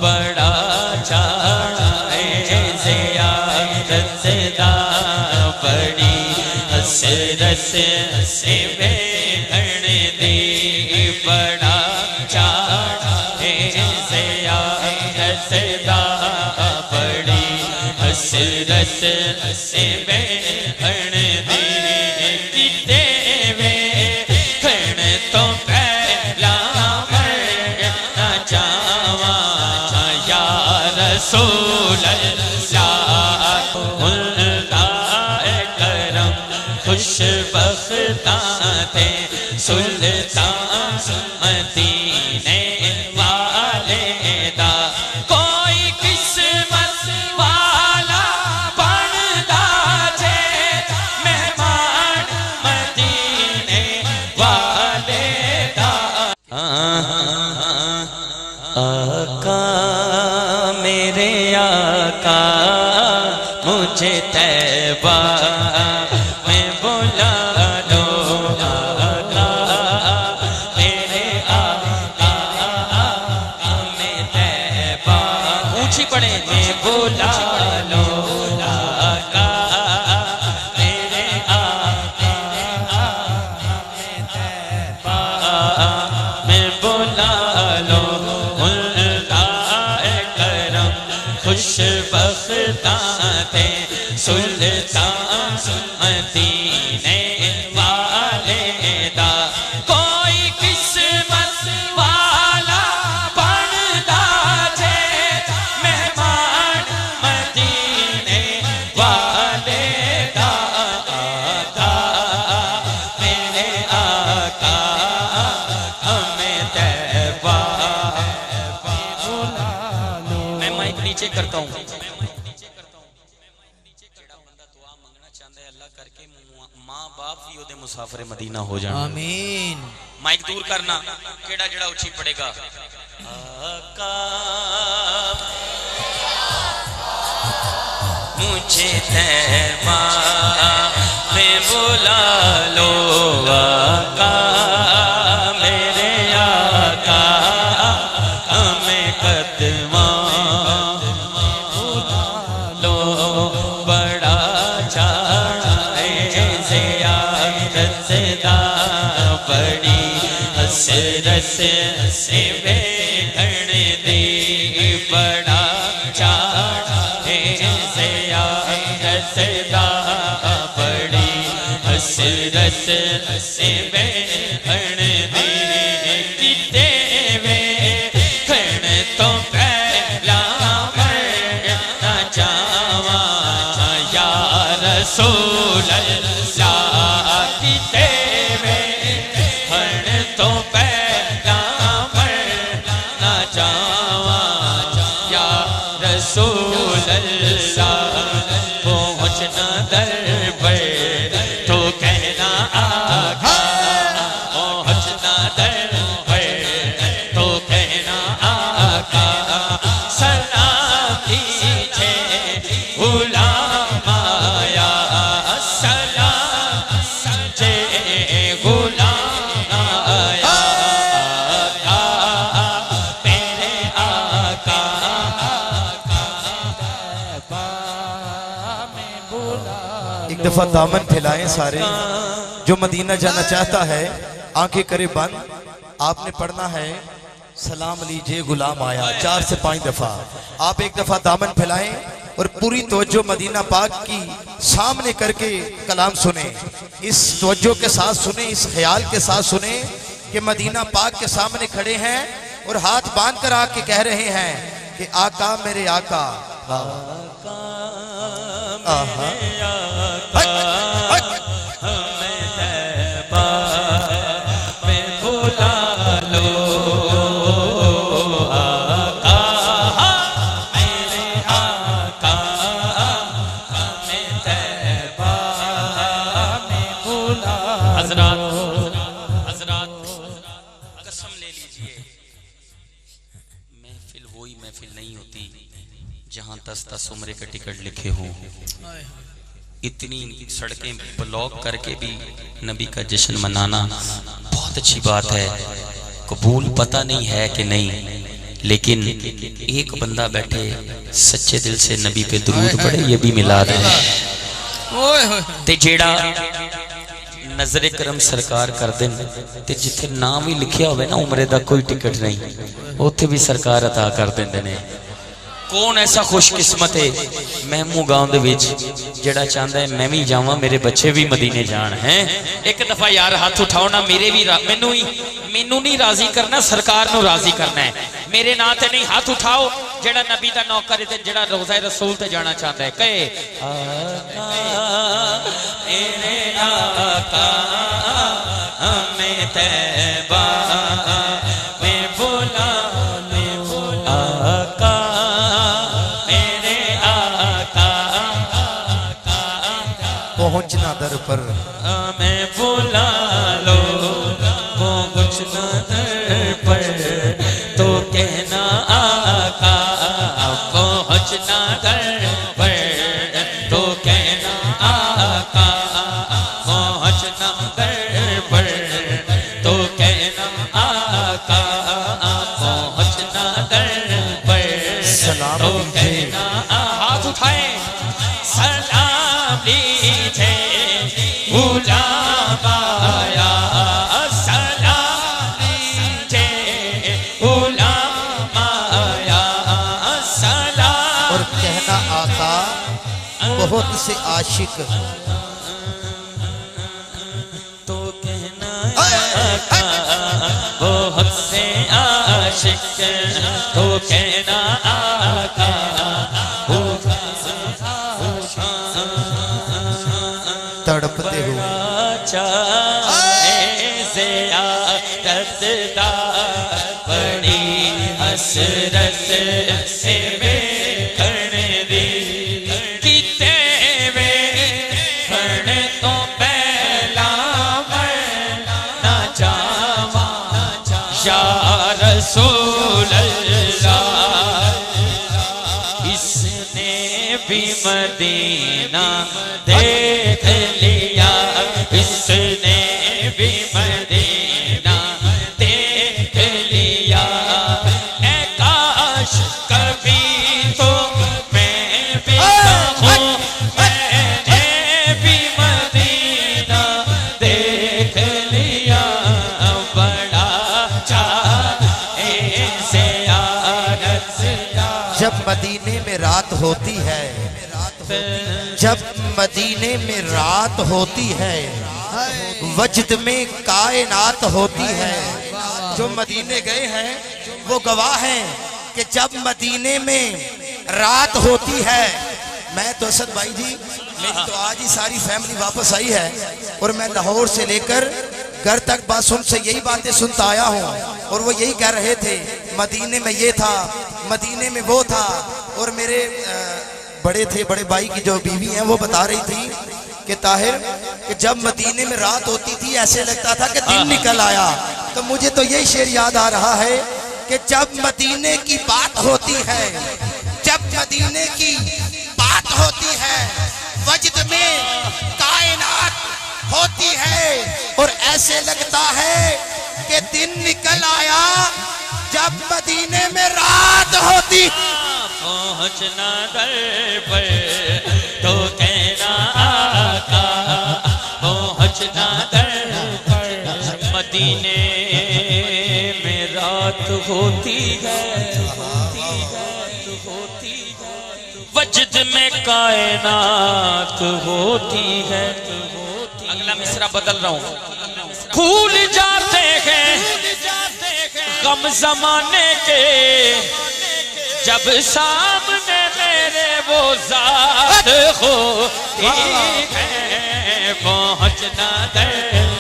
بڑا چاہے زیارت دا بڑی حسرت سے بیگن دی بڑا چاہے زیارت دا بڑی حسرت سے بیگن دی کتے ویکھن تو پہلا مرنا چاہواں یا رسول اللہ کرم خوش بختاں تے سلطان مدینے والے دا کوئی قسمت والا بندا جے مہمان مدینے والے دا آقا میرے آقا مجھے طیبہ میں بلا لو آقا میرے آقا میں طیبہ اونچی پڑھیں میں بلا لو آقا میرے آقا میں طیبہ میں بلا لو کرم خوش بختاں تے سلطان مدینے والے دا کوئی قسمت والا بندا جے مہمان مدینے والے دا آقا میرے آقا ہمیں طیبہ میں مائک نیچے کرتا ہوں ماں باپ بھی او دے مسافر مدینہ ہو جانا آمین مائک دور کرنا کیڑا جڑا اچھی پڑے گا آقا مجھے طیبہ میں بلا لو آقا میرے آقا ہمیں قدماں لو بڑا چاہے زیارت دا بڑی حسرت سے بیگن دی بڑا چاہے زیارت دا بڑی حسرت سے بیگن دی کتے ویکھن تو پہلا مرنا چاہواں یا رسول اللہ کتے ویکھن تو پہلا مرنا چاہواں یا رسول اللہ پہنچنا در پر تو کہنا آقا پہنچنا در پر تو کہنا آقا سلام دیجھے غلام آیا سلام جے غلام آیا آقا میرے آقا ایک دفعہ دامن پھیلائیں سارے جو مدینہ جانا چاہتا ہے آنکھیں کرے بند آپ نے پڑھنا ہے سلام لیجئے غلام آیا 4 سے 5 دفعہ آپ ایک دفعہ دامن پھیلائیں اور پوری توجہ مدینہ پاک کی سامنے کر کے کلام سنیں اس توجہ کے ساتھ سنیں اس خیال کے ساتھ سنیں کہ مدینہ پاک کے سامنے کھڑے ہیں اور ہاتھ باندھ کر آ کے کہہ رہے ہیں کہ آقا میرے آقا جہاں 10 عمرے کے ٹکٹ لکھے ہوں اتنی سڑکیں بلاک کر کے بھی نبی کا جشن منانا بہت اچھی بات ہے قبول پتہ نہیں ہے کہ نہیں لیکن ایک بندہ بیٹھے سچے دل سے نبی پہ درود پڑھے، یہ بھی میلاد ہے۔ تے جیڑا نظر کرم سرکار کر دیں تے جتھے نام ہی لکھیا ہوئے نا عمرے دا کوئی ٹکٹ نہیں، اوتھے بھی سرکار عطا کر دیں نے۔ کون ایسا خوش قسمت ہے مہمو گاؤں دے وچ جڑا چاہندا ہے میں بھی جاواں میرے بچے بھی مدینے جان ہیں؟ ایک دفعہ یار ہاتھ اٹھاؤ نا، میرے بھی مینوں نہیں راضی کرنا، سرکار نو راضی کرنا ہے، میرے نا تے نہیں، ہاتھ اٹھاؤ جڑا نبی دا نوکر ہے تے جڑا روضہ رسول تے جانا چاہتا ہے، کہے آقا میرے آقا ہمیں طیبہ میں بلا پہنچنا در پر میں بلا لو، پہنچنا در پر تو کہنا آقا، پہنچنا در پر تو کہنا آقا، پہنچنا در پر تو کہنا آقا، پہنچنا در پر تو کہنا۔ ہاتھ اٹھائیں، سلام لیجھے غلام آیا، سلام لیجھے غلام آیا، سلام۔ اور کہنا آقا بہت سے عاشق تو کہنا آقا بہت سے عاشق، تو کہنا آقا تڑپتے ہو زیارت دا بڑی حسرت سے میں کرنے دی، کتے میں تو پہلا مرنا جاواں یا رسول اللہ، اس نے بھی مدینہ دیکھ لیا، اس نے بھی مدینہ دیکھ لیا، اے کاش کبھی تو میں بھی کہوں میں نے بھی مدینہ دیکھ لیا، بڑا چاہے زیارت۔ جب مدینے میں رات ہوتی ہے، جب مدینے میں رات ہوتی ہے، وجد میں کائنات ہوتی ہے۔ جو مدینے گئے ہیں وہ گواہ ہیں کہ جب مدینے میں رات ہوتی ہے، میں تو اسد بھائی جی میری تو آج ہی ساری فیملی واپس آئی ہے، اور میں لاہور سے لے کر گھر تک باسم سے یہی باتیں سنتا آیا ہوں، اور وہ یہی کہہ رہے تھے مدینے میں یہ تھا، مدینے میں وہ تھا۔ اور میرے بڑے تھے، بڑے بھائی کی جو بیوی ہیں وہ بتا رہی تھی کہ طاہر کہ جب مدینے میں رات ہوتی تھی ایسے لگتا تھا کہ دن نکل آیا۔ تو مجھے تو یہی شعر یاد آ رہا ہے کہ جب مدینے کی بات ہوتی ہے، جب مدینے کی بات ہوتی ہے، وجد میں کائنات ہوتی ہے، اور ایسے لگتا ہے کہ دن نکل آیا جب مدینے میں رات ہوتی۔ پہنچنا در پر تو کہنا آقا، پہنچنا در پر مدینے میں رات ہوتی ہے، وجد میں کائنات ہوتی ہے۔ اگلا مصرع بدل رہا ہوں۔ بھول جاتے ہیں غم زمانے کے، جب سامنے میرے وہ ذات ہوتی ہے، پہنچنا در